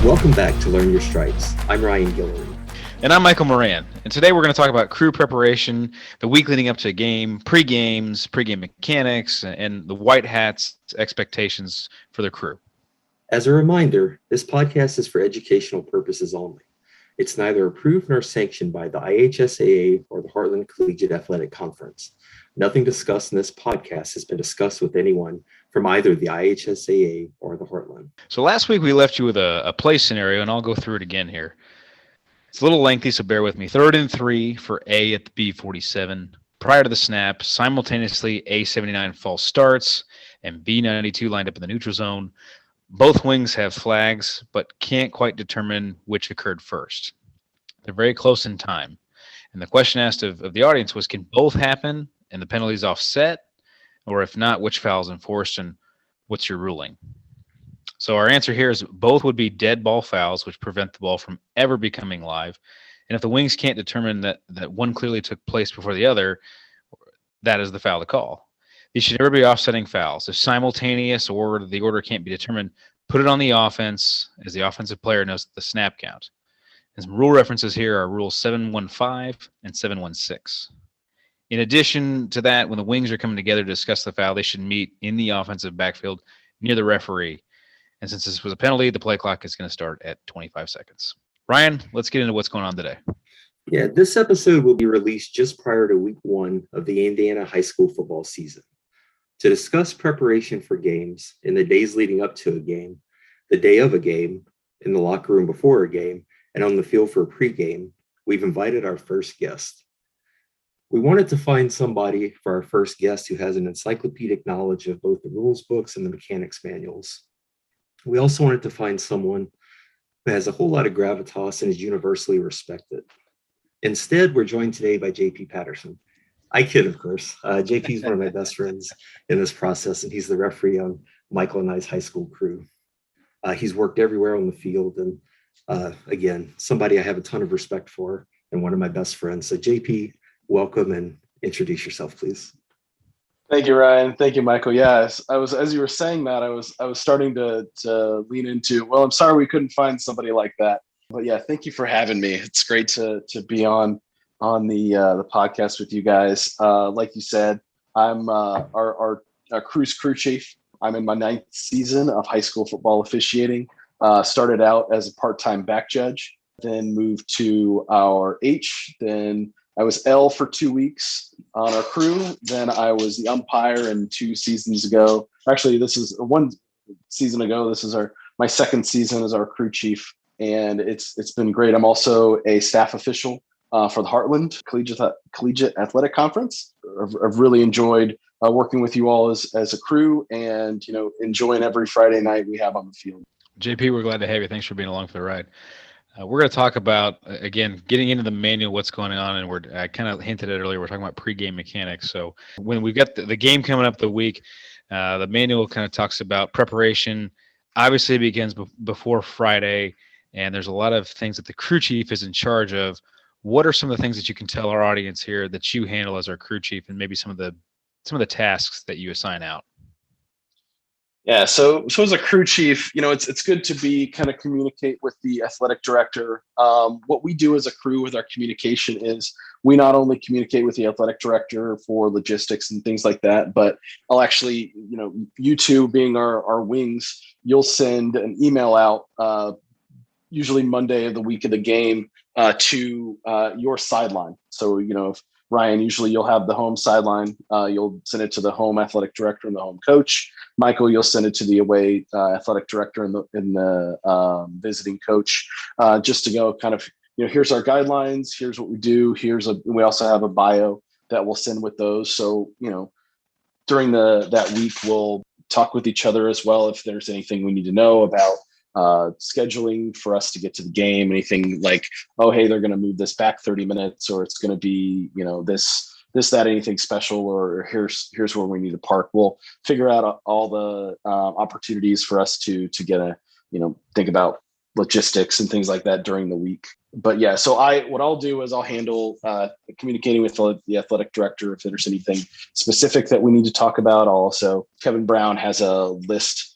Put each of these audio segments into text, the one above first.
Welcome back to Learn Your Stripes. I'm Ryan Guillory. And I'm Michael Moran. And today we're going to talk about crew preparation, the week leading up to a game, pre-games, pre-game mechanics, and the White Hats' expectations for the crew. As a reminder, this podcast is for educational purposes only. It's neither approved nor sanctioned by the IHSAA or the Heartland Collegiate Athletic Conference. Nothing discussed in this podcast has been discussed with anyone from either the IHSAA or the Heartland. So last week we left you with a play scenario, and I'll go through it again here. It's a little lengthy, so bear with me. 3rd and 3 for A at the B47. Prior to the snap, simultaneously A79 false starts and B92 lined up in the neutral zone. Both wings have flags, but can't quite determine which occurred first. They're very close in time. And the question asked of the audience was, can both happen and the penalties offset? Or if not, which foul is enforced and what's your ruling? So our answer here is both would be dead ball fouls, which prevent the ball from ever becoming live. And if the wings can't determine that one clearly took place before the other, that is the foul to call. These should never be offsetting fouls. If simultaneous or the order can't be determined, put it on the offense as the offensive player knows the snap count. And some rule references here are rules 715 and 716. In addition to that, when the wings are coming together to discuss the foul, they should meet in the offensive backfield near the referee. And since this was a penalty, the play clock is going to start at 25 seconds. Ryan, let's get into what's going on today. Yeah, this episode will be released just prior to week 1 of the Indiana high school football season. To discuss preparation for games in the days leading up to a game, the day of a game, in the locker room before a game, and on the field for a pregame, we've invited our first guest. We wanted to find somebody for our first guest who has an encyclopedic knowledge of both the rules books and the mechanics manuals. We also wanted to find someone who has a whole lot of gravitas and is universally respected. Instead, we're joined today by JP Patterson. I kid, of course. JP is one of my best friends in this process, and he's the referee on Michael and I's high school crew. He's worked everywhere on the field, and again, somebody I have a ton of respect for and one of my best friends. So JP, welcome and introduce yourself, please. Thank you, Ryan. Thank you, Michael. Yes, I was, as you were saying that, I was starting to lean into, well, I'm sorry we couldn't find somebody like that. But yeah, thank you for having me. It's great to be on the podcast with you guys. Like you said, I'm our crew's crew chief. I'm in my 9th season of high school football officiating. Started out as a part-time back judge, then moved to our H. Then I was L for 2 weeks on our crew. Then I was the umpire, and 2 seasons ago, actually this is 1 season ago, this is my 2nd season as our crew chief. And it's been great. I'm also a staff official for the Heartland Collegiate Athletic Conference. I've really enjoyed working with you all as a crew, and enjoying every Friday night we have on the field. JP, we're glad to have you. Thanks for being along for the ride. We're going to talk about, again, getting into the manual, what's going on, and I kind of hinted at earlier, we're talking about pregame mechanics. So when we've got the game coming up the week, the manual kind of talks about preparation. Obviously, it begins before Friday, and there's a lot of things that the crew chief is in charge of. What are some of the things that you can tell our audience here that you handle as our crew chief, and maybe some of the tasks that you assign out? Yeah, so as a crew chief, it's good to be kind of communicate with the athletic director. What we do as a crew with our communication is we not only communicate with the athletic director for logistics and things like that, but I'll actually, you two being our wings, you'll send an email out usually Monday of the week of the game to your sideline. So, if Ryan, usually you'll have the home sideline. You'll send it to the home athletic director and the home coach. Michael, you'll send it to the away athletic director and the visiting coach, just to go kind of, here's our guidelines. Here's what we do. We also have a bio that we'll send with those. So, during that week, we'll talk with each other as well if there's anything we need to know about scheduling for us to get to the game, anything like, oh, hey, they're going to move this back 30 minutes, or it's going to be, this, that, anything special, or here's where we need to park. We'll figure out all the opportunities for us to get think about logistics and things like that during the week. But yeah, so what I'll do is I'll handle communicating with the athletic director if there's anything specific that we need to talk about. Also, Kevin Brown has a list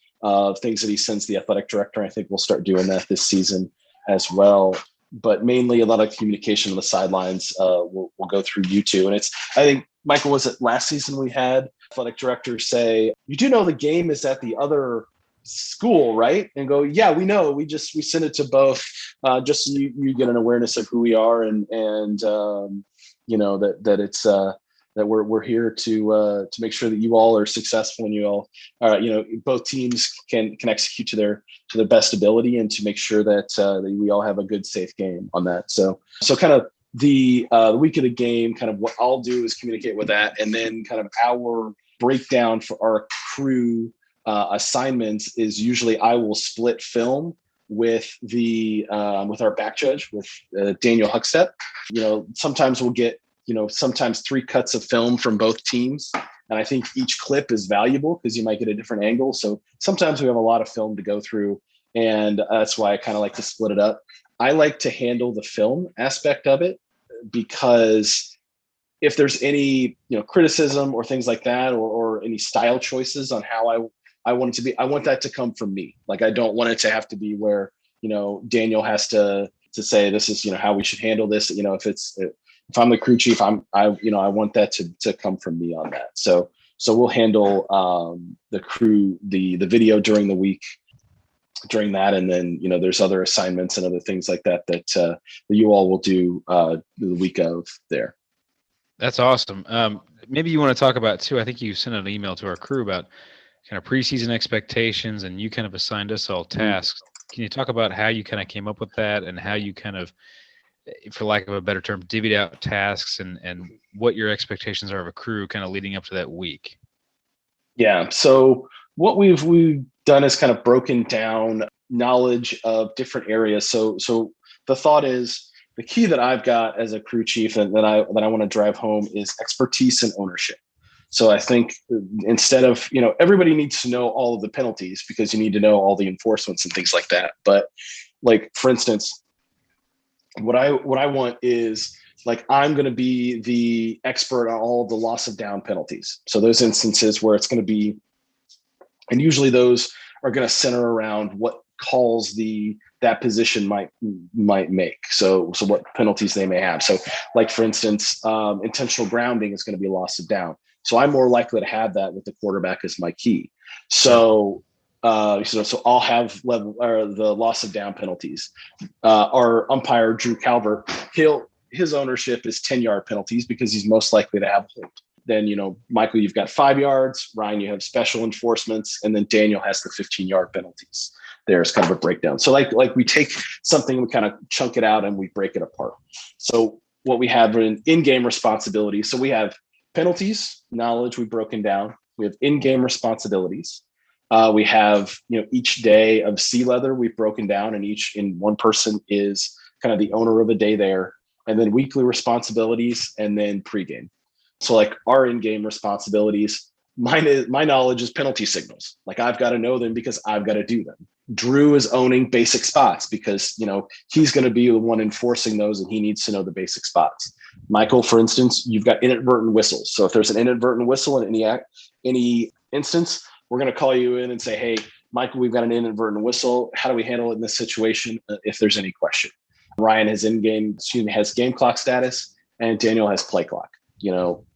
things that he sends the athletic director. I think we'll start doing that this season as well. But mainly a lot of communication on the sidelines will go through you two. And I think, Michael, was it last season we had athletic directors say, you do know the game is at the other school, right? And go, yeah, we know. We send it to both just so you get an awareness of who we are and that it's that we're here to make sure that you all are successful and you all both teams can execute to their best ability and to make sure that we all have a good, safe game on that. So kind of the week of the game, kind of what I'll do is communicate with that, and then kind of our breakdown for our crew assignments is usually I will split film with with our back judge, with Daniel Huckstep. Sometimes we'll get sometimes 3 cuts of film from both teams. And I think each clip is valuable because you might get a different angle. So sometimes we have a lot of film to go through. And that's why I kind of like to split it up. I like to handle the film aspect of it because if there's any, criticism or things like that, or any style choices on how I want it to be, I want that to come from me. Like, I don't want it to have to be where, Daniel has to say, this is, how we should handle this. If I'm the crew chief, I want that to come from me on that. So we'll handle the crew, the video during the week, during that, and then there's other assignments and other things like that that you all will do the week of there. That's awesome. Maybe you want to talk about too. I think you sent an email to our crew about kind of preseason expectations, and you kind of assigned us all tasks. Can you talk about how you kind of came up with that and how you kind of, for lack of a better term, divvied out tasks and what your expectations are of a crew kind of leading up to that week? Yeah. So what we've done is kind of broken down knowledge of different areas. So the thought is the key that I've got as a crew chief and that I want to drive home is expertise and ownership. So I think instead of, everybody needs to know all of the penalties because you need to know all the enforcements and things like that. But like, for instance, what I want is, like, I'm going to be the expert on all of the loss of down penalties. So those instances where it's going to be, and usually those are going to center around what calls that position might make. So what penalties they may have. So like, for instance, intentional grounding is going to be a loss of down. So I'm more likely to have that with the quarterback as my key. So I'll have the loss of down penalties. Our umpire, Drew Calvert, his ownership is 10-yard penalties because he's most likely to have hold. Then, Michael, you've got 5 yards. Ryan, you have special enforcements. And then Daniel has the 15-yard penalties. There's kind of a breakdown. So like we take something, we kind of chunk it out and we break it apart. So what we have in-game responsibilities. So we have penalties, knowledge we've broken down. We have in-game responsibilities. We have, each day of sea leather we've broken down, and one person is kind of the owner of a day there, and then weekly responsibilities, and then pregame. So like our in-game responsibilities, my knowledge is penalty signals. Like, I've got to know them because I've got to do them. Drew is owning basic spots because, he's going to be the one enforcing those and he needs to know the basic spots. Michael, for instance, you've got inadvertent whistles. So if there's an inadvertent whistle in any instance, we're going to call you in and say, hey, Michael, we've got an inadvertent whistle. How do we handle it in this situation if there's any question? Ryan has has game clock status, and Daniel has play clock,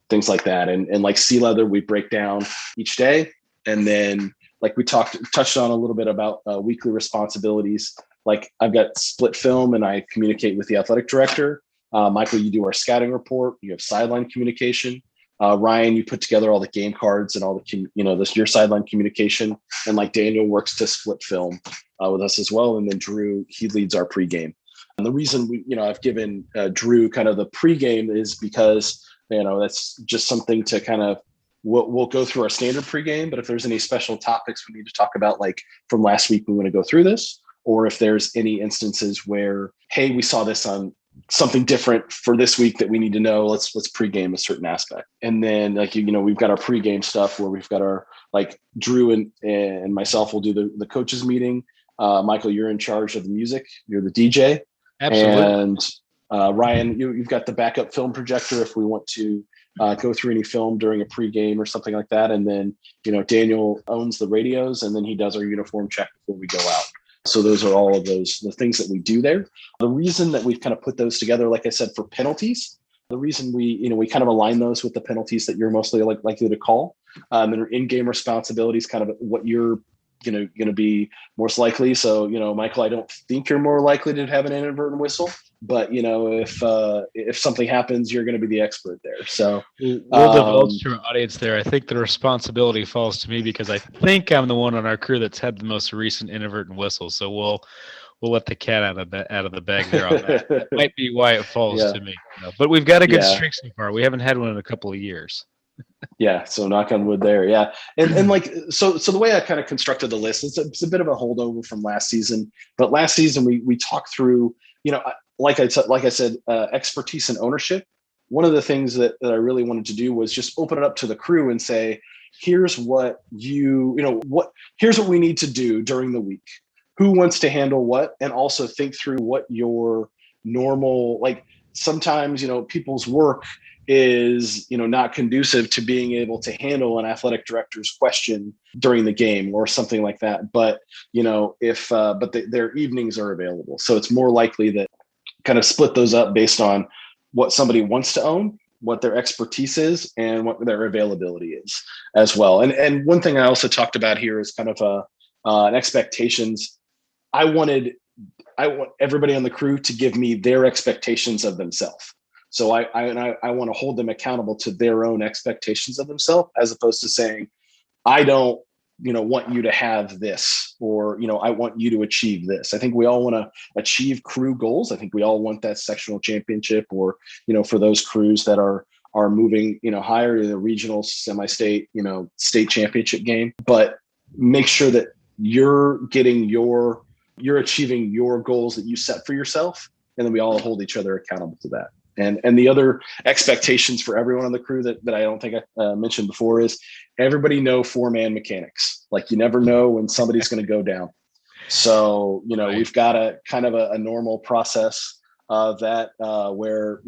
things like that. And like sea leather, we break down each day. And then, like we touched on a little bit about weekly responsibilities. Like, I've got split film and I communicate with the athletic director. Michael, you do our scouting report. You have sideline communication. Ryan, you put together all the game cards and all the, your sideline communication. And like Daniel works to split film with us as well. And then Drew, he leads our pregame. And the reason I've given Drew kind of the pregame is because, that's just something to kind of, we'll go through our standard pregame, but if there's any special topics we need to talk about, like from last week, we want to go through this, or if there's any instances where, hey, we saw this on something different for this week that we need to know, let's pregame a certain aspect. And then we've got our pregame stuff where we've got our, like, Drew and myself will do the coaches meeting. Michael, you're in charge of the music. You're the DJ. Absolutely. And Ryan, you've got the backup film projector if we want to go through any film during a pregame or something like that. And then, Daniel owns the radios, and then he does our uniform check before we go out. So those are all of the things that we do there. The reason that we've kind of put those together, like I said, for penalties, the reason we kind of align those with the penalties that you're mostly likely to call, and in-game responsibilities, kind of what you're going to be most likely. So, Michael, I don't think you're more likely to have an inadvertent whistle, but if something happens, you're going to be the expert there. So we'll divulge to our audience there. I think the responsibility falls to me because I think I'm the one on our crew that's had the most recent inadvertent whistle. So we'll let the cat out of the bag there on that. That might be why it falls to me. But we've got a good streak so far. We haven't had one in a couple of years. Yeah, so knock on wood there. Yeah, and so the way I kind of constructed the list, it's a bit of a holdover from last season. But last season we talked through, like I said, expertise and ownership. One of the things that I really wanted to do was just open it up to the crew and say, here's what here's what we need to do during the week. Who wants to handle what, and also think through what your normal, sometimes people's work is not conducive to being able to handle an athletic director's question during the game or something like that. But if their evenings are available, so it's more likely that kind of split those up based on what somebody wants to own, what their expertise is, and what their availability is as well. And one thing I also talked about here is kind of an expectations. I want everybody on the crew to give me their expectations of themselves. So I want to hold them accountable to their own expectations of themselves, as opposed to saying, I don't, want you to have this, or, I want you to achieve this. I think we all want to achieve crew goals. I think we all want that sectional championship, or, for those crews that are moving, higher to the regional, semi-state, state championship game. But make sure that you're achieving your goals that you set for yourself. And then we all hold each other accountable to that. And the other expectations for everyone on the crew that I don't think I mentioned before is everybody know 4-man mechanics. Like, you never know when somebody's going to go down. So, right. We've got a kind of a normal process that where,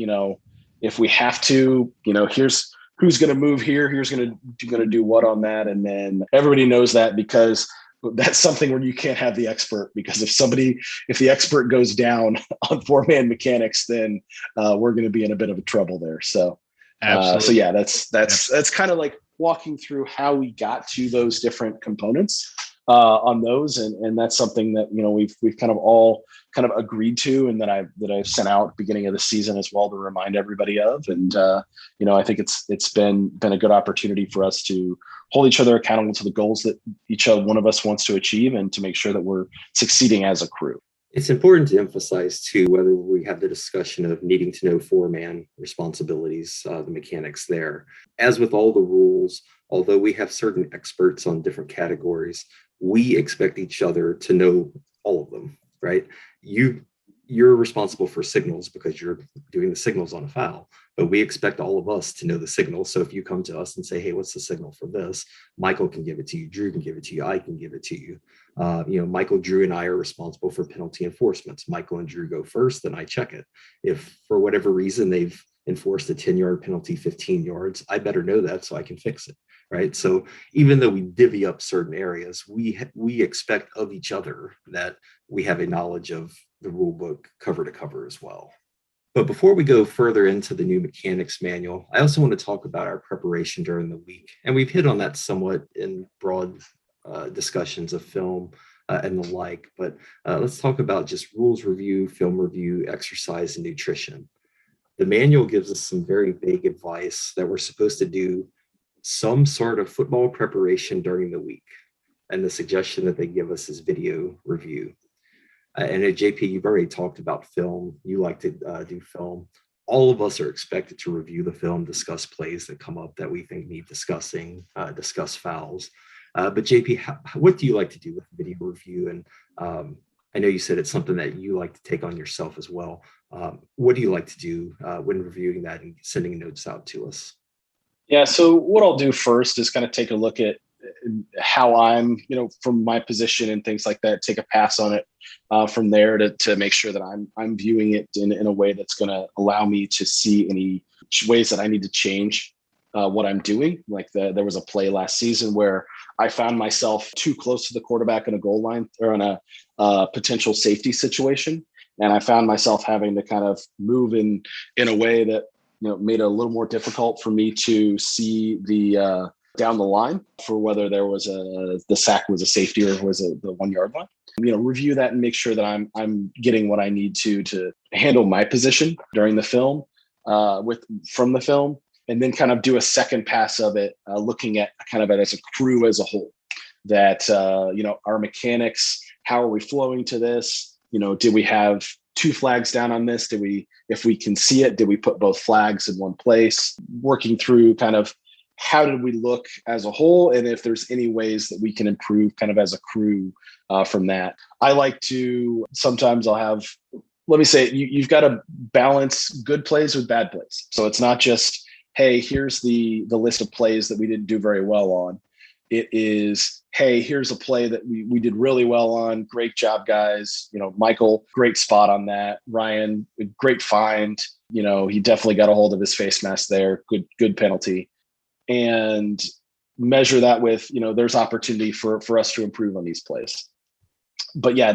if we have to, here's who's going to move here, here's going to do what on that. And then everybody knows that, because that's something where you can't have the expert, because if the expert goes down on 4-man mechanics, then we're going to be in a bit of a trouble there. So, so yeah, that's kind of like walking through how we got to those different components on those. And that's something that, we've kind of all kind of agreed to, and that I've sent out at the beginning of the season as well to remind everybody of. And, I think it's been a good opportunity for us to hold each other accountable to the goals that each one of us wants to achieve, and to make sure that we're succeeding as a crew. It's important to emphasize too, whether we have the discussion of needing to know 4-man responsibilities, the mechanics there. As with all the rules, although we have certain experts on different categories, we expect each other to know all of them, right? You're responsible for signals because you're doing the signals on a foul, but we expect all of us to know the signals. So if you come to us and say, hey, what's the signal for this? Michael can give it to you. Drew can give it to you. I can give it to you. Michael, Drew, and I are responsible for penalty enforcements. Michael and Drew go first, then I check it. If for whatever reason they've enforced a 10-yard penalty 15 yards, I better know that so I can fix it, right? So even though we divvy up certain areas, we expect of each other that we have a knowledge of the rule book cover to cover as well. But before we go further into the new mechanics manual, I also want to talk about our preparation during the week. And we've hit on that somewhat in broad discussions of film and the like, but let's talk about just rules review, film review, exercise, and nutrition. The manual gives us some very vague advice that we're supposed to do some sort of football preparation during the week. And the suggestion that they give us is video review. And at JP, you've already talked about film. You like to do film. All of us are expected to review the film, discuss plays that come up that we think need discussing, discuss fouls. But JP, what do you like to do with video review? And I know you said it's something that you like to take on yourself as well. What do you like to do when reviewing that and sending notes out to us? Yeah, so what I'll do first is kind of take a look at how I'm, from my position and things like that, take a pass on it from there to make sure that I'm viewing it in a way that's going to allow me to see any ways that I need to change what I'm doing. Like there was a play last season where I found myself too close to the quarterback in a goal line or in a potential safety situation. And I found myself having to kind of move in a way that, made it a little more difficult for me to see the down the line for whether there was the sack was a safety or was it the 1 yard line. Review that and make sure that I'm getting what I need to handle my position during the film from the film, and then kind of do a second pass of it, looking at kind of it as a crew as a whole. That our mechanics, how are we flowing to this? Did we have 2 flags down on this? If we can see it, did we put both flags in one place? Working through kind of how did we look as a whole, and if there's any ways that we can improve kind of as a crew from that. I like to, sometimes I'll have, let me say, you've got to balance good plays with bad plays. So it's not just, hey, here's the list of plays that we didn't do very well on. It is, hey, here's a play that we did really well on. Great job, guys. Michael, great spot on that. Ryan, great find. He definitely got a hold of his face mask there. Good penalty. And measure that with, there's opportunity for us to improve on these plays. But yeah,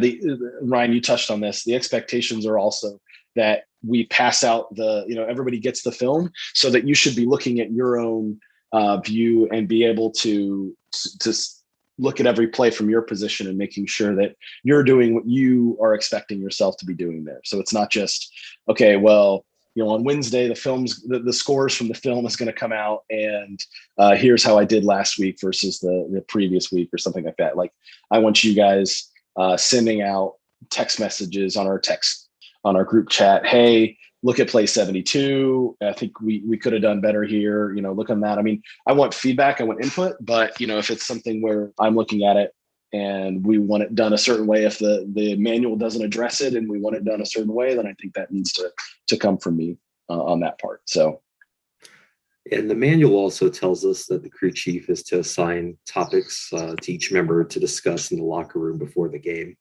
Ryan, you touched on this. The expectations are also that we pass out everybody gets the film, so that you should be looking at your own view and be able to look at every play from your position and making sure that you're doing what you are expecting yourself to be doing there. So it's not just, okay, well, on Wednesday, the scores from the film is going to come out, and here's how I did last week versus the previous week or something like that. Like, I want you guys sending out text messages on our group chat. Hey, look at play 72. I think we could have done better here. Look on that. I mean, I want feedback, I want input, but if it's something where I'm looking at it and we want it done a certain way, if the manual doesn't address it and we want it done a certain way, then I think that needs to come from me on that part. So. And the manual also tells us that the crew chief is to assign topics to each member to discuss in the locker room before the game.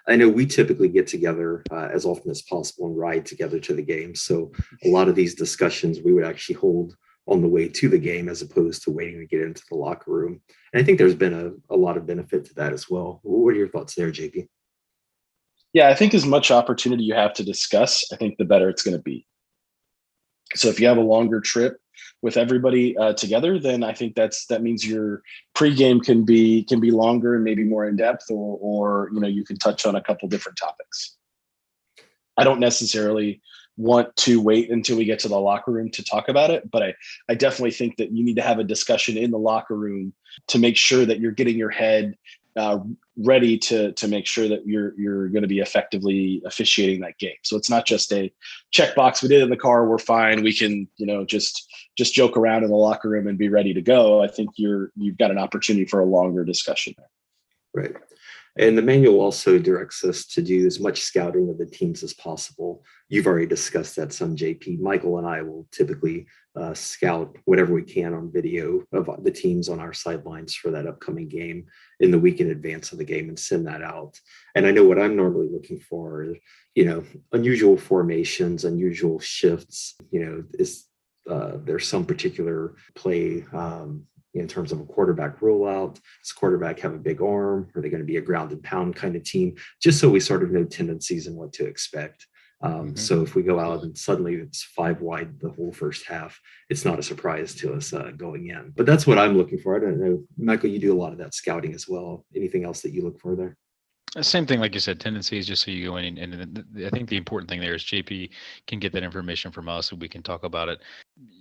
I know we typically get together as often as possible and ride together to the game. So a lot of these discussions we would actually hold on the way to the game as opposed to waiting to get into the locker room. And I think there's been a lot of benefit to that as well. What are your thoughts there, JP? Yeah, I think as much opportunity you have to discuss, I think the better it's going to be. So if you have a longer trip with everybody together, then I think that means your pregame can be longer and maybe more in depth, or you can touch on a couple different topics. I don't necessarily want to wait until we get to the locker room to talk about it, but I definitely think that you need to have a discussion in the locker room to make sure that you're getting your head ready to make sure that you're going to be effectively officiating that game. So it's not just a checkbox. We did it in the car, we're fine. We can, just joke around in the locker room and be ready to go. I think you've got an opportunity for a longer discussion there. Right. And the manual also directs us to do as much scouting of the teams as possible. You've already discussed that some, JP. Michael and I will typically scout whatever we can on video of the teams on our sidelines for that upcoming game in the week in advance of the game and send that out. And I know what I'm normally looking for is, unusual formations, unusual shifts, is there's some particular play in terms of a quarterback rollout. Does quarterback have a big arm? Are they going to be a ground and pound kind of team? Just so we sort of know tendencies and what to expect. So if we go out and suddenly it's 5 wide the whole first half, it's not a surprise to us going in. But that's what I'm looking for. I don't know, Michael, you do a lot of that scouting as well. Anything else that you look for there? Same thing, like you said, tendencies, just so you go in. And I think the important thing there is JP can get that information from us and we can talk about it.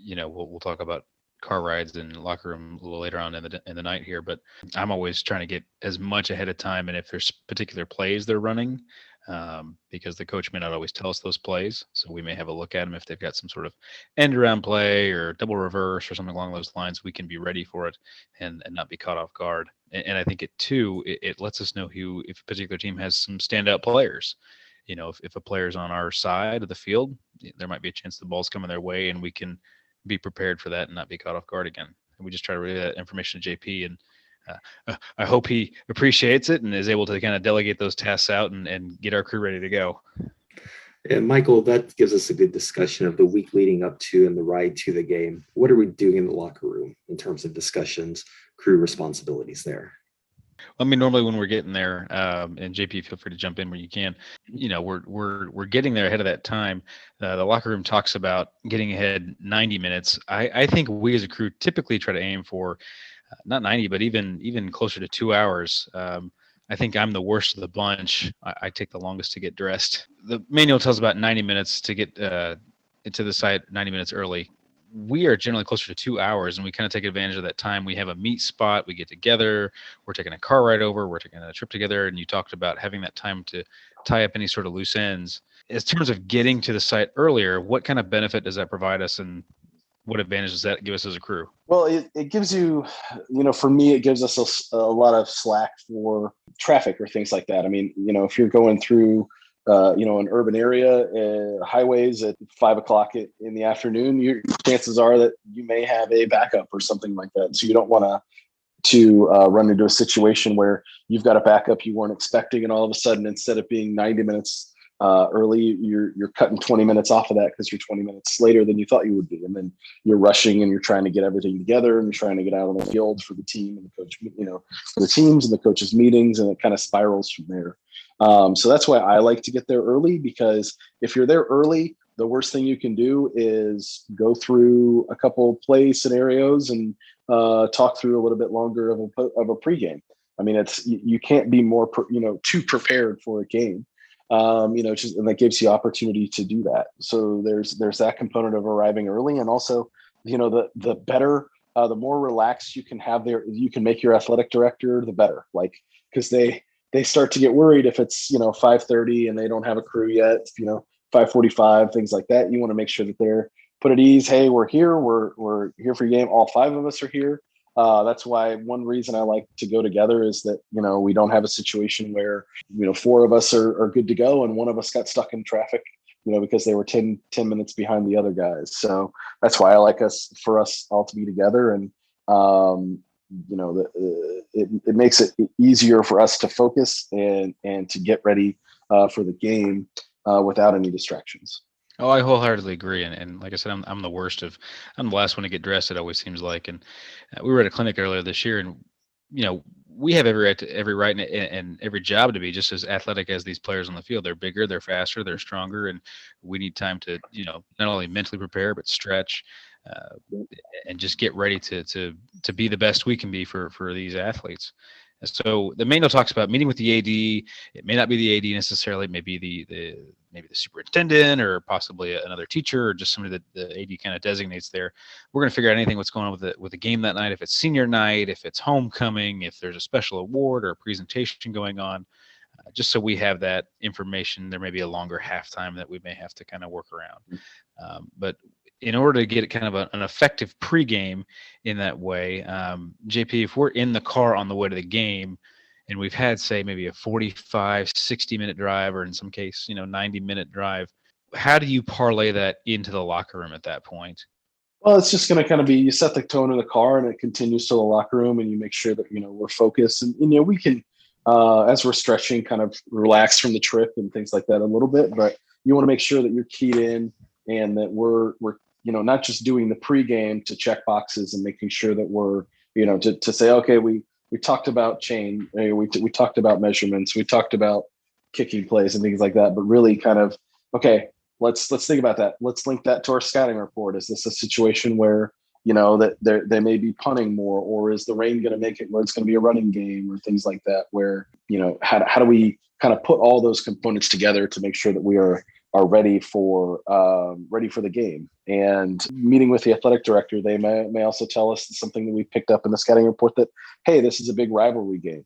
We'll talk about car rides and locker room a little later on in the night here, but I'm always trying to get as much ahead of time. And if there's particular plays they're running, because the coach may not always tell us those plays, so we may have a look at them. If they've got some sort of end around play or double reverse or something along those lines, we can be ready for it and not be caught off guard. And I think it lets us know if a particular team has some standout players. If a player's on our side of the field, there might be a chance the ball's coming their way, and we can be prepared for that and not be caught off guard again. And we just try to relay that information to JP, and I hope he appreciates it and is able to kind of delegate those tasks out and get our crew ready to go. And Michael, that gives us a good discussion of the week leading up to and the ride to the game. What are we doing in the locker room in terms of discussions, crew responsibilities there? I mean, normally when we're getting there, and JP, feel free to jump in where you can. We're getting there ahead of that time. The locker room talks about getting ahead 90 minutes. I think we as a crew typically try to aim for not 90, but even closer to 2 hours. I think I'm the worst of the bunch. I take the longest to get dressed. The manual tells about 90 minutes to get into the site 90 minutes early. We are generally closer to 2 hours, and we kind of take advantage of that time. We have a meet spot. We get together. We're taking a car ride over. We're taking a trip together. And you talked about having that time to tie up any sort of loose ends. In terms of getting to the site earlier, what kind of benefit does that provide us, and what advantage does that give us as a crew? Well, it gives you, for me, it gives us a lot of slack for traffic or things like that. I mean, if you're going through, an urban area, highways at 5 o'clock in the afternoon, your chances are that you may have a backup or something like that. So you don't want to run into a situation where you've got a backup you weren't expecting, and all of a sudden, instead of being 90 minutes early, you're cutting 20 minutes off of that because you're 20 minutes later than you thought you would be, and then you're rushing and you're trying to get everything together and you're trying to get out on the field for the team and the coach, for the teams and the coaches' meetings, and it kind of spirals from there. So that's why I like to get there early, because if you're there early, the worst thing you can do is go through a couple play scenarios and talk through a little bit longer of a pregame. I mean, you can't be more too prepared for a game. And that gives you opportunity to do that. So there's that component of arriving early, and also, the better, the more relaxed you can have there, you can make your athletic director, the better. Like, because they start to get worried if it's 5:30 and they don't have a crew yet, 5:45, things like that. You want to make sure that they're put at ease. Hey, we're here. We're here for your game. All 5 of us are here. That's why one reason I like to go together is that, we don't have a situation where, 4 of us are good to go and one of us got stuck in traffic, because they were 10 minutes behind the other guys. So that's why I like for us all to be together. And, it makes it easier for us to focus and to get ready for the game without any distractions. Oh, I wholeheartedly agree. And like I said, I'm the worst I'm the last one to get dressed, it always seems like. And we were at a clinic earlier this year, and, we have every right and every job to be just as athletic as these players on the field. They're bigger, they're faster, they're stronger, and we need time to, not only mentally prepare, but stretch and just get ready to be the best we can be for these athletes. So the manual talks about meeting with the AD. It may not be the AD necessarily. It may be maybe the superintendent or possibly another teacher or just somebody that the AD kind of designates there. We're going to figure out anything what's going on with the game that night. If it's senior night, if it's homecoming, if there's a special award or a presentation going on, just so we have that information. There may be a longer halftime that we may have to kind of work around. But in order to get kind of an effective pregame in that way, JP, if we're in the car on the way to the game and we've had, say, maybe a 45, 60-minute drive, or in some case, 90-minute drive, how do you parlay that into the locker room at that point? Well, it's just going to kind of be, you set the tone in the car and it continues to the locker room, and you make sure that, we're focused, and, we can, as we're stretching, kind of relax from the trip and things like that a little bit, but you want to make sure that you're keyed in and that we're not just doing the pregame to check boxes and making sure that we're, to say, okay, we talked about chain, we talked about measurements, we talked about kicking plays and things like that, but really kind of, okay, let's think about that. Let's link that to our scouting report. Is this a situation where, that they may be punting more, or is the rain going to make it where it's going to be a running game, or things like that, where, how do we kind of put all those components together to make sure that we are ready for the game? And meeting with the athletic director, they may also tell us something that we picked up in the scouting report, that, hey, this is a big rivalry game.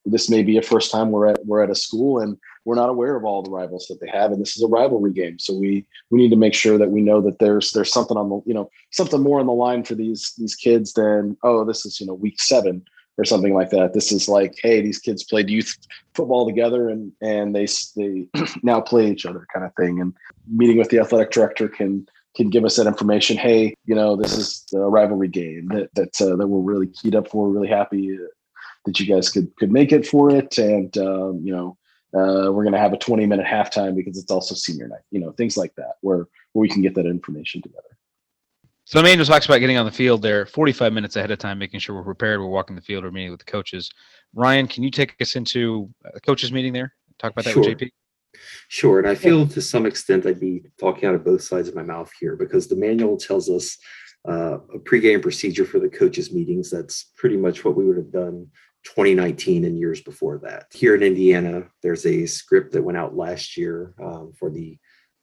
This may be a first time we're at a school and we're not aware of all the rivals that they have, and this is a rivalry game. So we need to make sure that we know that there's something on the, something more on the line for these kids than, oh, this is, week 7 or something like that. This is like, hey, these kids played youth football together and they now play each other, kind of thing. And meeting with the athletic director can can give us that information. Hey, this is the rivalry game that we're really keyed up for. We're really happy that you guys could make it for it. And, we're going to have a 20-minute halftime because it's also senior night, things like that, where we can get that information together. So Emmanuel talks about getting on the field there 45 minutes ahead of time, making sure we're prepared. We're walking the field or meeting with the coaches. Ryan, can you take us into a coaches meeting there? Talk about that with JP? Sure. And I feel to some extent I'd be talking out of both sides of my mouth here, because the manual tells us a pregame procedure for the coaches meetings. That's pretty much what we would have done 2019 and years before that. Here in Indiana, there's a script that went out last year for the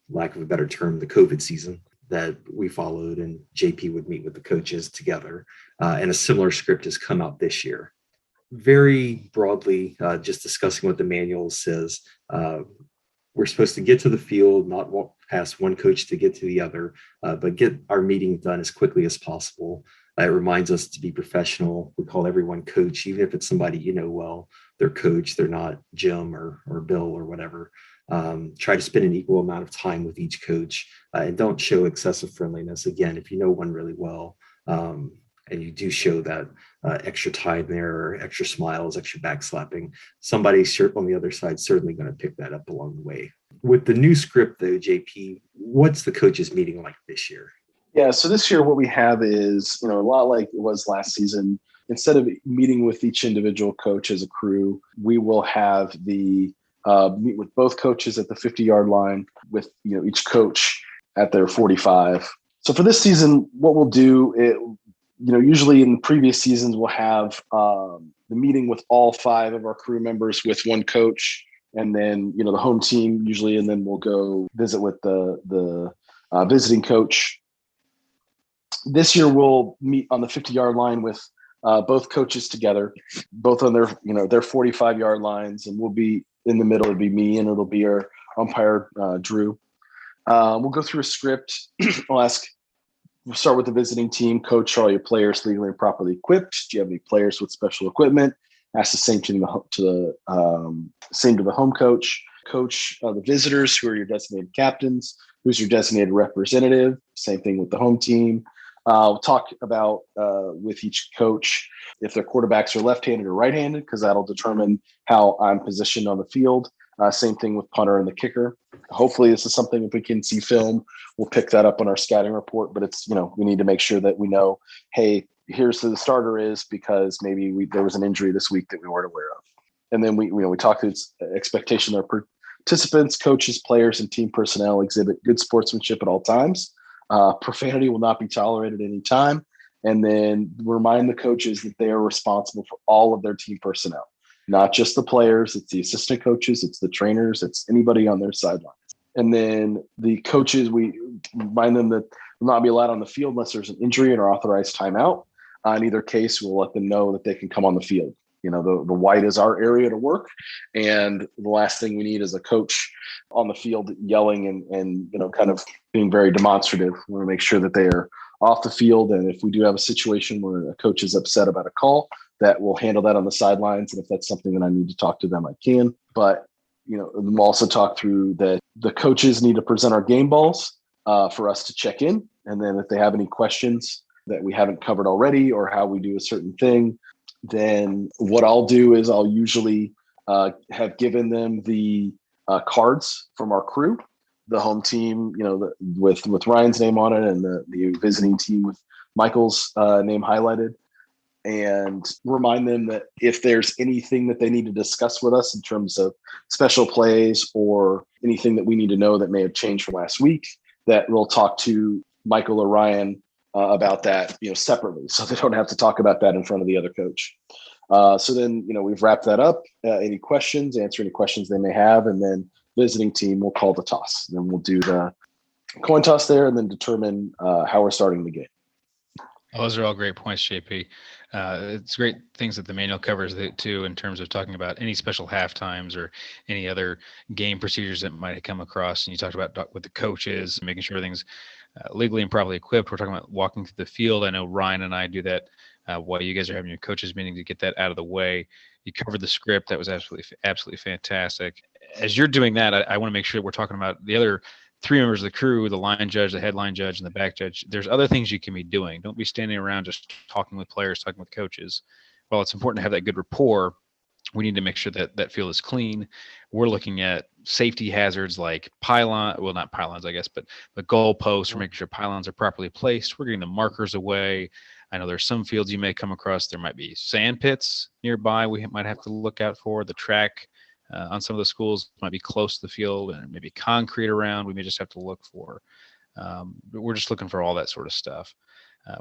lack of a better term, the COVID season, that we followed, and JP would meet with the coaches together. And a similar script has come out this year. Very broadly, just discussing what the manual says, we're supposed to get to the field, not walk past one coach to get to the other, but get our meeting done as quickly as possible. It reminds us to be professional. We call everyone coach, even if it's somebody well, they're coach, they're not Jim or Bill or whatever. Try to spend an equal amount of time with each coach, and don't show excessive friendliness. Again, if you know one really well, and you do show that extra time there, or extra smiles, extra backslapping, somebody on the other side certainly going to pick that up along the way. With the new script, though, JP, what's the coaches meeting like this year? Yeah, so this year what we have is, a lot like it was last season. Instead of meeting with each individual coach as a crew, we will have the meet with both coaches at the 50-yard line, with each coach at their 45. So for this season, what we'll do, usually in previous seasons, we'll have the meeting with all 5 of our crew members with one coach, and then the home team usually, and then we'll go visit with the visiting coach. This year we'll meet on the 50-yard line with both coaches together, both on their 45-yard lines, and we'll be in the middle. It'll be me, and it'll be our umpire, Drew. We'll go through a script. We'll start with the visiting team. Coach, are all your players legally and properly equipped? Do you have any players with special equipment? Ask the same to the home coach. Coach, the visitors, who are your designated captains? Who's your designated representative? Same thing with the home team. We'll talk about with each coach if their quarterbacks are left-handed or right-handed, because that'll determine how I'm positioned on the field. Same thing with punter and the kicker. Hopefully this is something, if we can see film, we'll pick that up on our scouting report. But it's, we need to make sure that we know, hey, here's who the starter is, because maybe there was an injury this week that we weren't aware of. And then we talk to expectation that our participants, coaches, players, and team personnel exhibit good sportsmanship at all times. Profanity will not be tolerated at any time. And then remind the coaches that they are responsible for all of their team personnel, not just the players. It's the assistant coaches, it's the trainers, it's anybody on their sidelines. And then the coaches, we remind them that will not be allowed on the field unless there's an injury and or authorized timeout. In either case, we'll let them know that they can come on the field. The white is our area to work. And the last thing we need is a coach on the field yelling and kind of being very demonstrative. We want to make sure that they are off the field. And if we do have a situation where a coach is upset about a call, that we'll handle that on the sidelines. And if that's something that I need to talk to them, I can. But, we'll also talk through that the coaches need to present our game balls for us to check in. And then if they have any questions that we haven't covered already, or how we do a certain thing, then what I'll do is I'll usually have given them the cards from our crew, the home team, with Ryan's name on it, and the visiting team with Michael's name highlighted, and remind them that if there's anything that they need to discuss with us in terms of special plays or anything that we need to know that may have changed from last week, that we'll talk to Michael or Ryan about that, separately, so they don't have to talk about that in front of the other coach. So then, we've wrapped that up. Any questions, answer any questions they may have, and then visiting team will call the toss. Then we'll do the coin toss there, and then determine how we're starting the game. Oh, those are all great points, JP. It's great things that the manual covers too, in terms of talking about any special halftimes or any other game procedures that might have come across. And you talked about with the coaches, making sure everything's legally and properly equipped. We're talking about walking through the field. I know Ryan and I do that while you guys are having your coaches meeting to get that out of the way. You covered the script. That was absolutely fantastic. As you're doing that, I want to make sure we're talking about the other three members of the crew, the line judge, the headline judge, and the back judge, there's other things you can be doing. Don't be standing around just talking with players, talking with coaches. While it's important to have that good rapport, we need to make sure that that field is clean. We're looking at safety hazards like not pylons, I guess, but the goalposts. We're making sure pylons are properly placed. We're getting the markers away. I know there's some fields you may come across. There might be sand pits nearby we might have to look out for. The track on some of the schools might be close to the field, and maybe concrete around. We may just have to look for. But we're just looking for all that sort of stuff.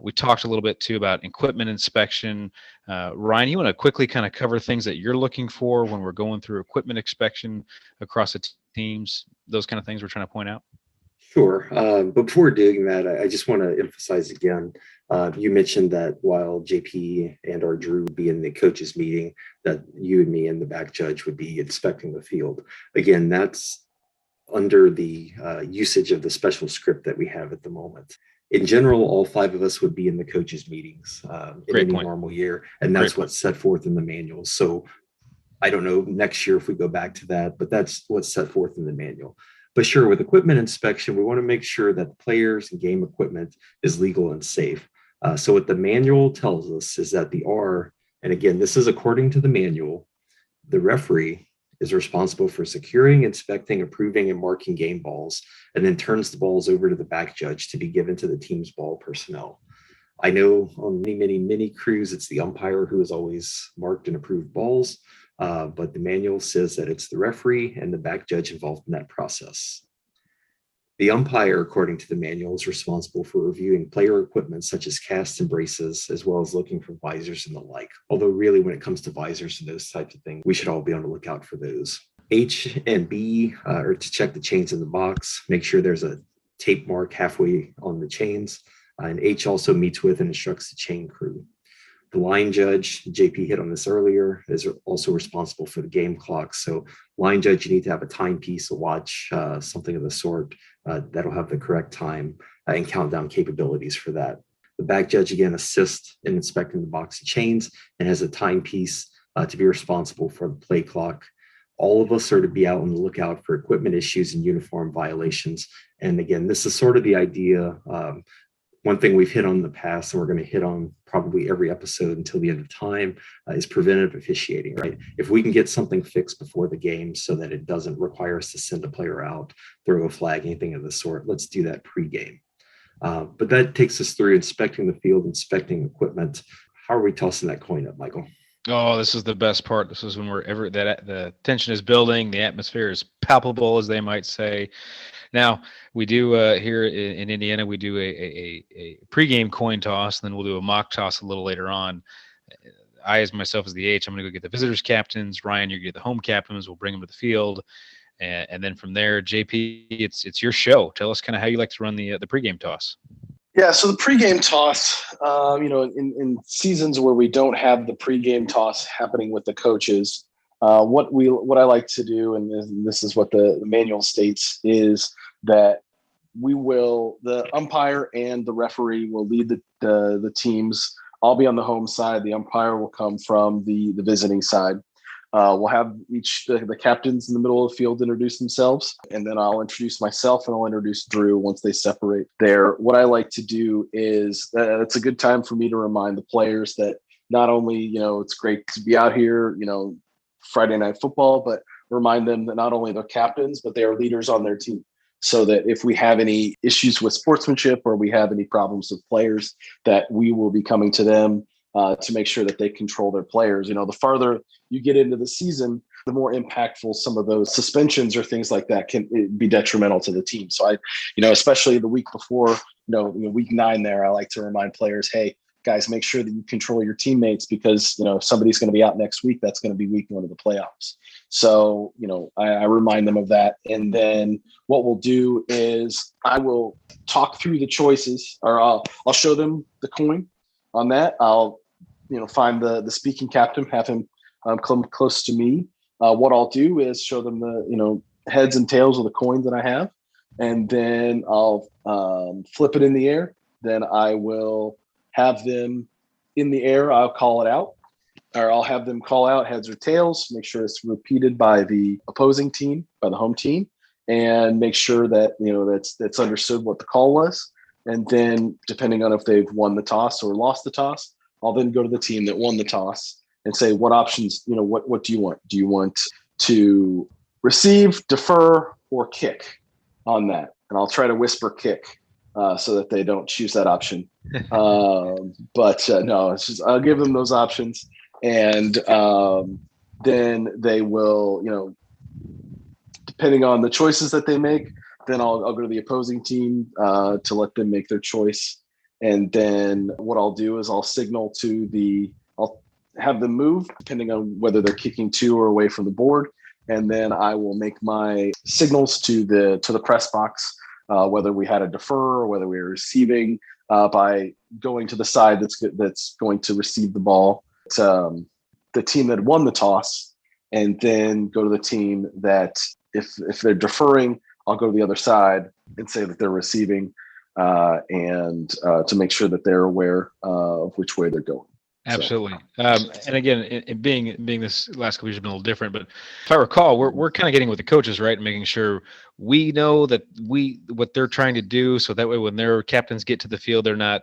We talked a little bit too about equipment inspection. Ryan, you want to quickly kind of cover things that you're looking for when we're going through equipment inspection across the teams, those kind of things we're trying to point out? Sure. Before doing that, I just want to emphasize again, you mentioned that while JP and our Drew would be in the coaches meeting, that you and me and the back judge would be inspecting the field. Again, that's under the usage of the special script that we have at the moment. In general, all five of us would be in the coaches meetings in any normal year, and that's what's set forth in the manual. So I don't know next year if we go back to that, but that's what's set forth in the manual. But sure, with equipment inspection, we want to make sure that the players and game equipment is legal and safe. So what the manual tells us is that the R, and again, this is according to the manual, the referee is responsible for securing, inspecting, approving, and marking game balls, and then turns the balls over to the back judge to be given to the team's ball personnel. I know on many crews, it's the umpire who has always marked and approved balls, but the manual says that it's the referee and the back judge involved in that process. The umpire, according to the manual, is responsible for reviewing player equipment such as casts and braces, as well as looking for visors and the like. Although really, when it comes to visors and those types of things, we should all be on the lookout for those. H and B are to check the chains in the box, make sure there's a tape mark halfway on the chains. And H also meets with and instructs the chain crew. The line judge, JP hit on this earlier, is also responsible for the game clock. So line judge, you need to have a timepiece, a watch, something of the sort that'll have the correct time and countdown capabilities for that. The back judge, again, assists in inspecting the box and chains and has a timepiece to be responsible for the play clock. All of us are to be out on the lookout for equipment issues and uniform violations. And again, this is sort of the idea. One thing we've hit on in the past, and we're going to hit on probably every episode until the end of time, is preventative officiating, right? If we can get something fixed before the game so that it doesn't require us to send a player out, throw a flag, anything of the sort, let's do that pregame. But that takes us through inspecting the field, inspecting equipment. How are we tossing that coin up, Michael? Oh, this is the best part. This is when the tension is building, the atmosphere is palpable, as they might say. Now, we do here in Indiana, we do a pregame coin toss, and then we'll do a mock toss a little later on. I, as myself, as the H, I'm going to go get the visitors captains. Ryan, you're going to get the home captains. We'll bring them to the field. And then from there, JP, it's your show. Tell us kind of how you like to run the pregame toss. Yeah, so the pregame toss, in seasons where we don't have the pregame toss happening with the coaches, what I like to do, and this is what the manual states, is that the umpire and the referee will lead the teams. I'll be on the home side. The umpire will come from the visiting side. We'll have the captains in the middle of the field introduce themselves, and then I'll introduce myself and I'll introduce Drew once they separate there. What I like to do is it's a good time for me to remind the players that not only, it's great to be out here, Friday night football, but remind them that not only they're captains, but they are leaders on their team. So that if we have any issues with sportsmanship or we have any problems with players, that we will be coming to them to make sure that they control their players. The farther you get into the season, the more impactful some of those suspensions or things like that can be detrimental to the team. So especially the week before, week 9 there, I like to remind players, hey, guys, make sure that you control your teammates because, if somebody's going to be out next week, that's going to be week 1 of the playoffs. So, I remind them of that. And then what we'll do is I will talk through the choices, or I'll show them the coin on that. I'll, find the speaking captain, have him come close to me. What I'll do is show them the, heads and tails of the coin that I have. And then I'll flip it in the air. Then I will have them in the air. I'll call it out, or I'll have them call out heads or tails, make sure it's repeated by the opposing team, by the home team. and make sure that, that's understood what the call was. And then depending on if they've won the toss or lost the toss, I'll then go to the team that won the toss and say, what options, what do you want? Do you want to receive, defer, or kick on that? And I'll try to whisper kick so that they don't choose that option. But no, it's just, I'll give them those options. And then they will, depending on the choices that they make, then I'll go to the opposing team to let them make their choice. And then what I'll do is I'll signal I'll have them move depending on whether they're kicking to or away from the board. And then I will make my signals to the press box, whether we had a defer or whether we were receiving by going to the side that's going to receive the ball. The team that won the toss, and then go to the team that if they're deferring, I'll go to the other side and say that they're receiving, and to make sure that they're aware of which way they're going. Absolutely. And again, it being this last couple years has been a little different, but if I recall, we're kind of getting with the coaches, right? And making sure we know that what they're trying to do. So that way, when their captains get to the field, they're not,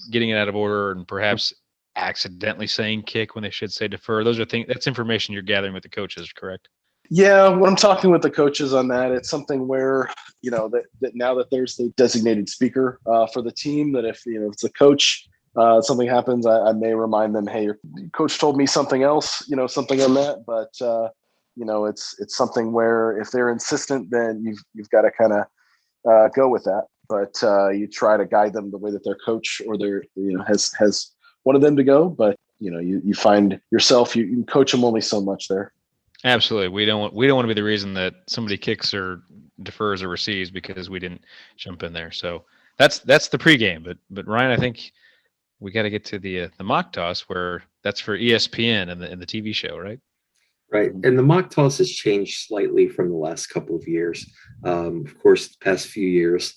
getting it out of order and perhaps accidentally saying kick when they should say defer. Those are that's information you're gathering with the coaches, correct? Yeah, when I'm talking with the coaches on that, it's something where, that now that there's the designated speaker for the team, that if it's a coach, something happens, I may remind them, hey, your coach told me something else, something on that. But it's something where if they're insistent, then you've got to kind of go with that. But you try to guide them the way that their coach or their has wanted them to go. But you find yourself, you coach them only so much there. Absolutely. We don't want to be the reason that somebody kicks or defers or receives because we didn't jump in there. So that's the pregame. But Ryan, I think we got to get to the mock toss, where that's for ESPN and the TV show, right? Right. And the mock toss has changed slightly from the last couple of years. Of course, the past few years,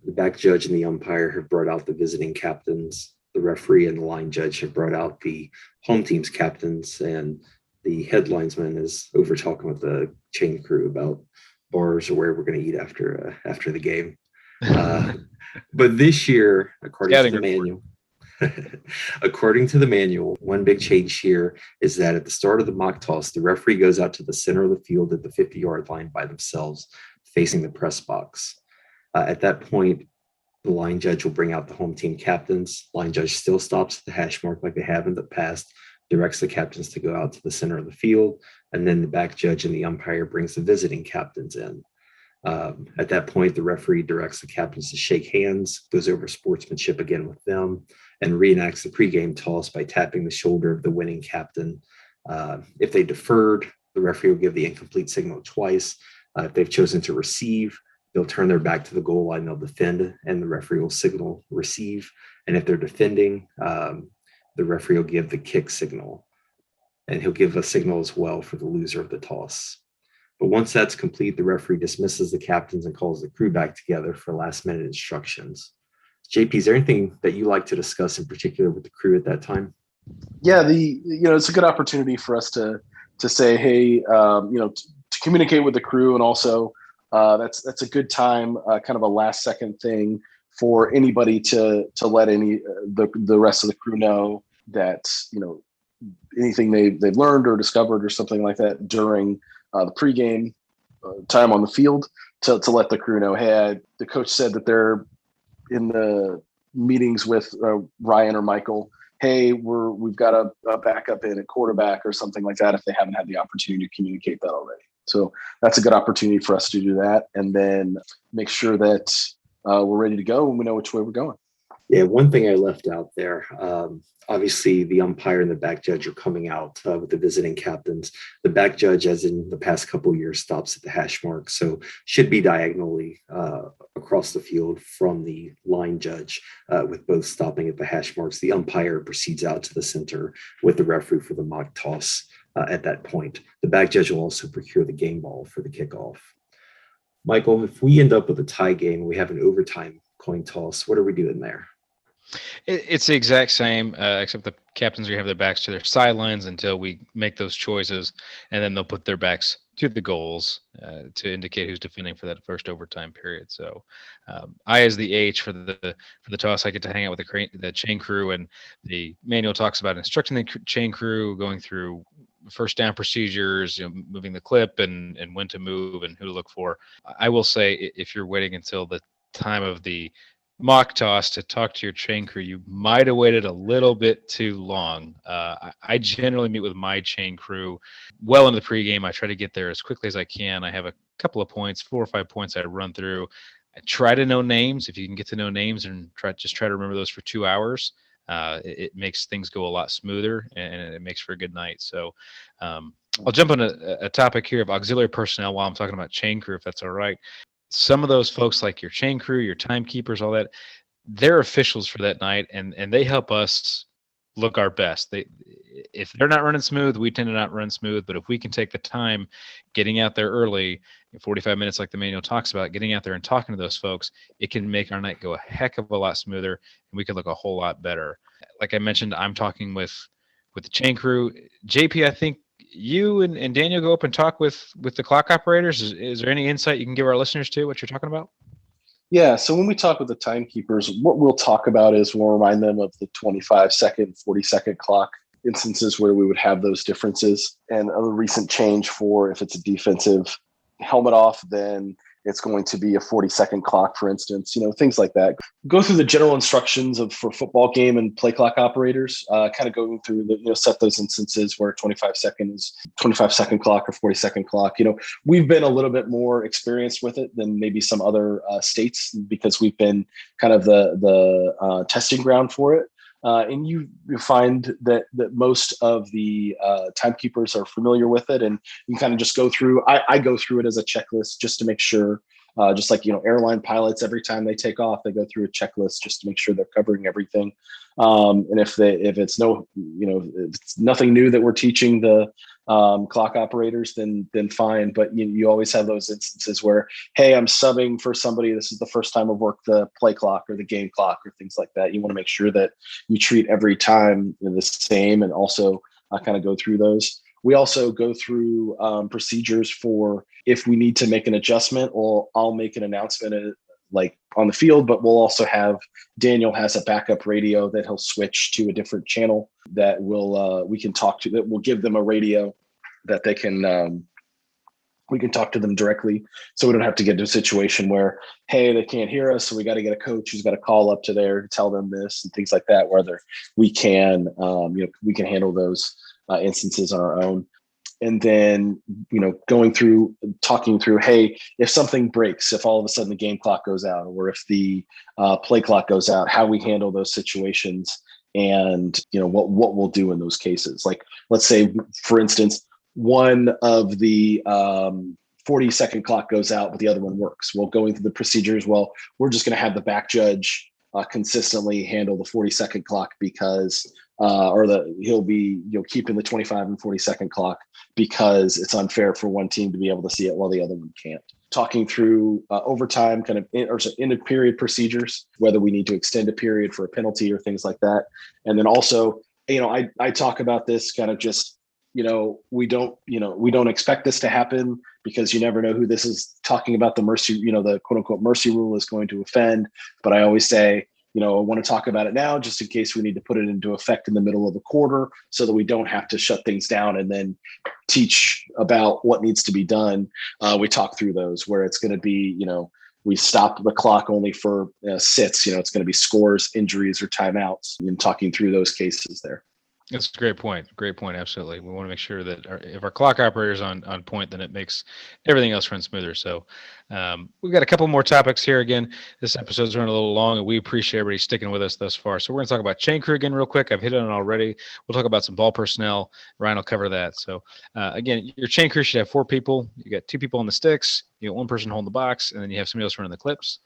the back judge and the umpire have brought out the visiting captains. The referee and the line judge have brought out the home team's captains, and the headlinesman is over talking with the chain crew about bars or where we're going to eat after the game. But this year, according to the manual, one big change here is that at the start of the mock toss, the referee goes out to the center of the field at the 50-yard line by themselves, facing the press box. At that point, the line judge will bring out the home team captains. Line judge still stops at the hash mark like they have in the past, directs the captains to go out to the center of the field, and then the back judge and the umpire brings the visiting captains in. At that point, the referee directs the captains to shake hands, goes over sportsmanship again with them, and reenacts the pregame toss by tapping the shoulder of the winning captain. If they deferred, the referee will give the incomplete signal twice. If they've chosen to receive, they'll turn their back to the goal line, they'll defend, and the referee will signal receive. And if they're defending, the referee will give the kick signal, and he'll give a signal as well for the loser of the toss. But once that's complete, the referee dismisses the captains and calls the crew back together for last-minute instructions. JP, is there anything that you like to discuss in particular with the crew at that time? Yeah, it's a good opportunity for us to say, hey, to communicate with the crew, and also that's a good time, kind of a last-second thing for anybody to let the rest of the crew know that anything they've learned or discovered or something like that during the pregame time on the field, to let the crew know, hey, the coach said that they're in the meetings with Ryan or Michael. Hey, we've got a backup in at quarterback or something like that, if they haven't had the opportunity to communicate that already. So that's a good opportunity for us to do that, and then make sure that we're ready to go and we know which way we're going. Yeah, one thing I left out there, obviously the umpire and the back judge are coming out with the visiting captains. The back judge, as in the past couple of years, stops at the hash mark, so should be diagonally across the field from the line judge, with both stopping at the hash marks. The umpire proceeds out to the center with the referee for the mock toss at that point. The back judge will also procure the game ball for the kickoff. Michael, if we end up with a tie game, we have an overtime coin toss, what are we doing there? It's the exact same, except the captains are going to have their backs to their sidelines until we make those choices, and then they'll put their backs to the goals to indicate who's defending for that first overtime period. So I, as the H for the toss, I get to hang out with the chain crew, and the manual talks about instructing the chain crew, going through first down procedures, moving the clip and when to move and who to look for. I will say, if you're waiting until the time of the mock toss to talk to your chain crew, you might have waited a little bit too long. I generally meet with my chain crew well into the pregame. I try to get there as quickly as I can. I have a couple of points, 4 or 5 points I run through. I try to know names. If you can get to know names and try to remember those for 2 hours, it makes things go a lot smoother, and it makes for a good night. So I'll jump on a topic here of auxiliary personnel while I'm talking about chain crew, if that's all right. Some of those folks, like your chain crew, your timekeepers, all that, they're officials for that night, and they help us look our best. If they're not running smooth, we tend to not run smooth. But if we can take the time getting out there early, 45 minutes like the manual talks about, getting out there and talking to those folks, it can make our night go a heck of a lot smoother, and we can look a whole lot better. Like I mentioned, I'm talking with the chain crew. JP, I think you and Daniel go up and talk with the clock operators. Is there any insight you can give our listeners to what you're talking about? Yeah. So when we talk with the timekeepers, what we'll talk about is we'll remind them of the 25-second, 40-second clock instances where we would have those differences, and a recent change for if it's a defensive helmet off, then it's going to be a 40-second clock, for instance, things like that. Go through the general instructions for football game and play clock operators, kind of going through set those instances where 25-second is 25-second clock or 40-second clock. We've been a little bit more experienced with it than maybe some other states, because we've been kind of the testing ground for it. And you find that most of the timekeepers are familiar with it, and you kind of just go through. I go through it as a checklist just to make sure, just like airline pilots, every time they take off, they go through a checklist just to make sure they're covering everything. And if it's nothing new that we're teaching the clock operators, then fine. But you always have those instances where, hey, I'm subbing for somebody. This is the first time I've worked the play clock or the game clock or things like that. You want to make sure that you treat every time the same, and also kind of go through those. We also go through procedures for if we need to make an adjustment, or I'll make an announcement like on the field, but we'll also have Daniel has a backup radio that he'll switch to a different channel that we can talk to, that will give them a radio that they can we can talk to them directly, so we don't have to get into a situation where, hey, they can't hear us, so we got to get a coach who's got to call up to there to tell them this and things like that. Whether we can we can handle those instances on our own. And then, going through, talking through, hey, if something breaks, if all of a sudden the game clock goes out, or if the play clock goes out, how we handle those situations, and what we'll do in those cases. Like, let's say, for instance, one of the 40-second clock goes out, but the other one works. Well, going through the procedures, we're just going to have the back judge consistently handle the 40-second clock because he'll be keeping the 25 and 40-second clock, because it's unfair for one team to be able to see it while the other one can't. Talking through overtime, kind of end of period procedures, whether we need to extend a period for a penalty or things like that. And then also, I talk about this kind of just, we don't expect this to happen, because you never know who this is talking about. The mercy, the quote unquote mercy rule is going to offend. But I always say, I want to talk about it now, just in case we need to put it into effect in the middle of a quarter, so that we don't have to shut things down and then teach about what needs to be done. We talk through those where it's going to be, we stop the clock only for sits, it's going to be scores, injuries, or timeouts, and talking through those cases there. That's a great point. Great point. Absolutely. We want to make sure that if our clock operator is on point, then it makes everything else run smoother. So we've got a couple more topics here. Again, this episode's running a little long, and we appreciate everybody sticking with us thus far. So we're going to talk about chain crew again real quick. I've hit on it already. We'll talk about some ball personnel. Ryan will cover that. So again, your chain crew should have 4 people. You got 2 people on the sticks. You got 1 person holding the box, and then you have somebody else running the clips.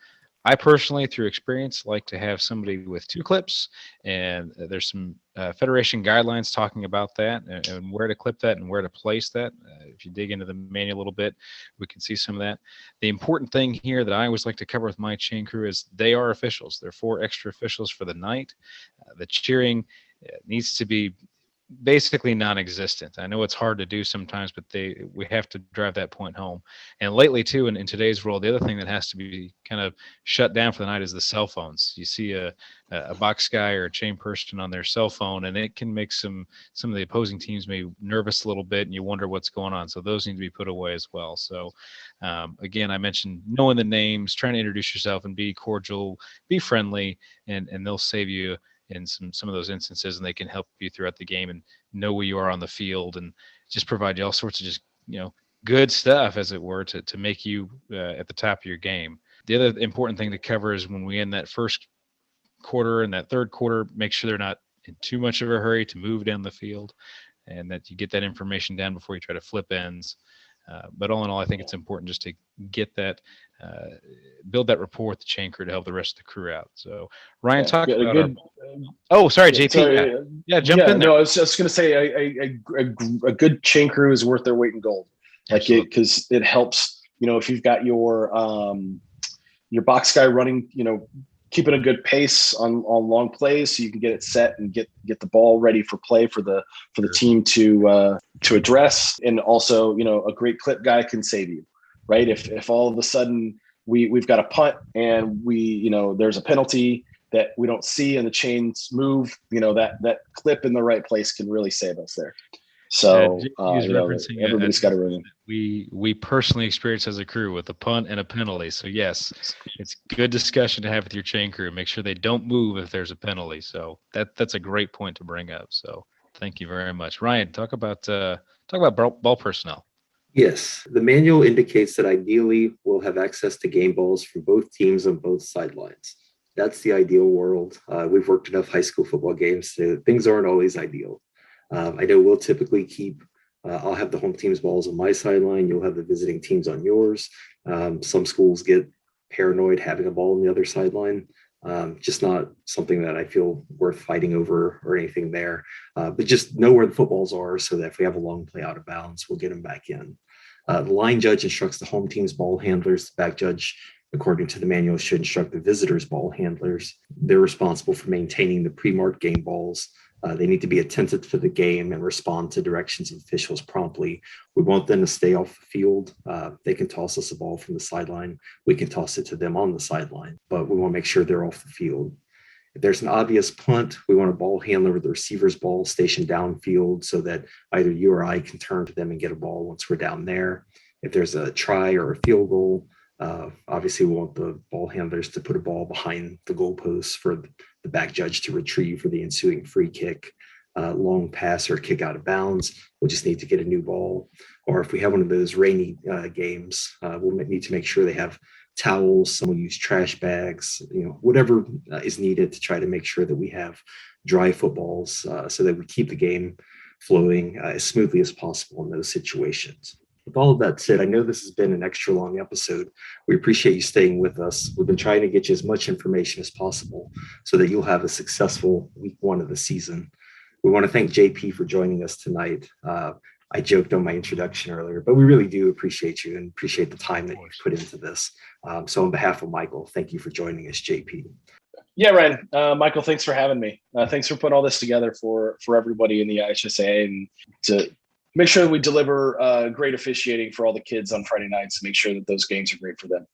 I personally, through experience, like to have somebody with 2 clips, and there's some federation guidelines talking about that and where to clip that and where to place that. If you dig into the manual a little bit, we can see some of that. The important thing here that I always like to cover with my chain crew is they are officials. They're 4 extra officials for the night. The cheering needs to be basically non-existent. I know it's hard to do sometimes, but we have to drive that point home. And lately too, in today's world, the other thing that has to be kind of shut down for the night is the cell phones. You see a box guy or a chain person on their cell phone, and it can make some of the opposing teams maybe nervous a little bit, and you wonder what's going on. So those need to be put away as well. So again, I mentioned knowing the names, trying to introduce yourself and be cordial, be friendly, and they'll save you in some of those instances, and they can help you throughout the game and know where you are on the field and just provide you all sorts of just, good stuff, as it were, to make you at the top of your game. The other important thing to cover is when we end that first quarter and that third quarter, make sure they're not in too much of a hurry to move down the field, and that you get that information down before you try to flip ends. But all in all, I think it's important just to get that, build that rapport with the chain crew to help the rest of the crew out. So, Ryan, talk about sorry, JP. Sorry, jump in there. No, I was just going to say a good chain crew is worth their weight in gold. Because it helps, if you've got your box guy running, keeping a good pace on long plays, so you can get it set and get the ball ready for play for the team to address. And also, a great clip guy can save you, right? If all of a sudden we've got a punt and there's a penalty that we don't see and the chains move, that clip in the right place can really save us there. So everybody's got to run. We personally experience as a crew with a punt and a penalty. So yes, it's good discussion to have with your chain crew. Make sure they don't move if there's a penalty. So that's a great point to bring up. So thank you very much, Ryan. Talk about ball personnel. Yes, the manual indicates that ideally we'll have access to game balls from both teams on both sidelines. That's the ideal world. We've worked enough high school football games, so things aren't always ideal. I know we'll typically I'll have the home team's balls on my sideline. You'll have the visiting teams on yours. Some schools get paranoid having a ball on the other sideline. Just not something that I feel worth fighting over or anything there. But just know where the footballs are so that if we have a long play out of bounds, we'll get them back in. The line judge instructs the home team's ball handlers. The back judge, according to the manual, should instruct the visitors' ball handlers. They're responsible for maintaining the pre-marked game balls. They need to be attentive to the game and respond to directions of officials promptly. We want them to stay off the field. They can toss us a ball from the sideline. We can toss it to them on the sideline, but we want to make sure they're off the field. If there's an obvious punt, we want a ball handler with the receiver's ball stationed downfield so that either you or I can turn to them and get a ball once we're down there. If there's a try or a field goal, obviously we want the ball handlers to put a ball behind the goalposts for the back judge to retrieve for the ensuing free kick, long pass or kick out of bounds. We'll just need to get a new ball. Or if we have one of those rainy games, we'll need to make sure they have towels, someone use trash bags, whatever is needed to try to make sure that we have dry footballs so that we keep the game flowing as smoothly as possible in those situations. With all of that said, I know this has been an extra long episode. We appreciate you staying with us. We've been trying to get you as much information as possible so that you'll have a successful week one of the season. We want to thank JP for joining us tonight. I joked on my introduction earlier, but we really do appreciate you and appreciate the time that you've put into this. So on behalf of Michael, thank you for joining us, JP. Yeah, Ryan. Michael, thanks for having me. Thanks for putting all this together for everybody in the IHSA and to make sure that we deliver great officiating for all the kids on Friday nights and make sure that those games are great for them.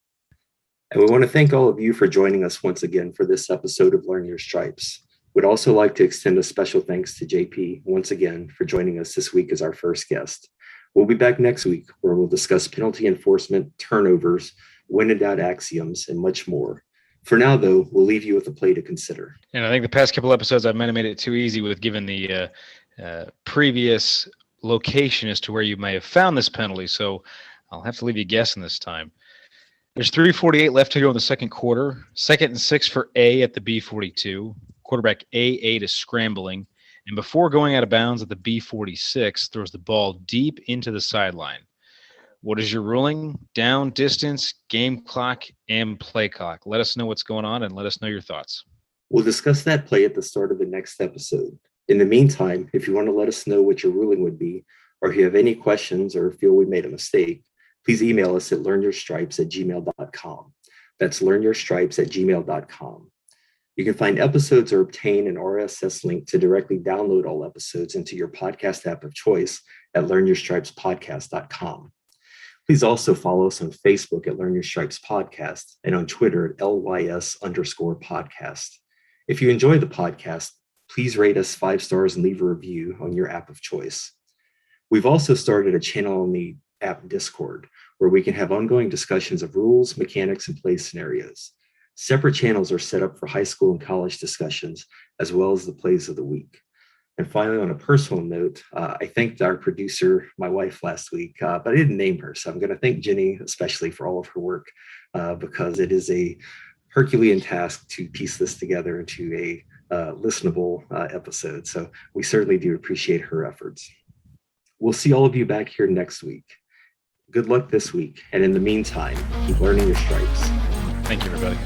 And we want to thank all of you for joining us once again for this episode of Learn Your Stripes. We'd also like to extend a special thanks to JP once again for joining us this week as our first guest. We'll be back next week where we'll discuss penalty enforcement, turnovers, when in doubt axioms, and much more. For now, though, we'll leave you with a play to consider. And I think the past couple episodes I might have made it too easy with giving the previous location as to where you may have found this penalty. So I'll have to leave you guessing this time. There's 3:48 left to go in the second quarter. 2nd and 6 for A at the B42. Quarterback A8 is scrambling. And before going out of bounds at the B46, throws the ball deep into the sideline. What is your ruling? Down, distance, game clock, and play clock. Let us know what's going on and let us know your thoughts. We'll discuss that play at the start of the next episode. In the meantime, if you want to let us know what your ruling would be, or if you have any questions or feel we made a mistake, please email us at learnyourstripes@gmail.com. That's learnyourstripes@gmail.com. You can find episodes or obtain an RSS link to directly download all episodes into your podcast app of choice at learnyourstripespodcast.com. Please also follow us on Facebook at Learn Your Stripes Podcast and on Twitter at LYS_podcast. If you enjoy the podcast, please rate us 5 stars and leave a review on your app of choice. We've also started a channel on the app Discord, where we can have ongoing discussions of rules, mechanics, and play scenarios. Separate channels are set up for high school and college discussions, as well as the plays of the week. And finally, on a personal note, I thanked our producer, my wife, last week, but I didn't name her. So I'm going to thank Jenny, especially for all of her work, because it is a Herculean task to piece this together into a listenable episode. So we certainly do appreciate her efforts. We'll see all of you back here next week. Good luck this week. And in the meantime, keep learning your stripes. Thank you, everybody.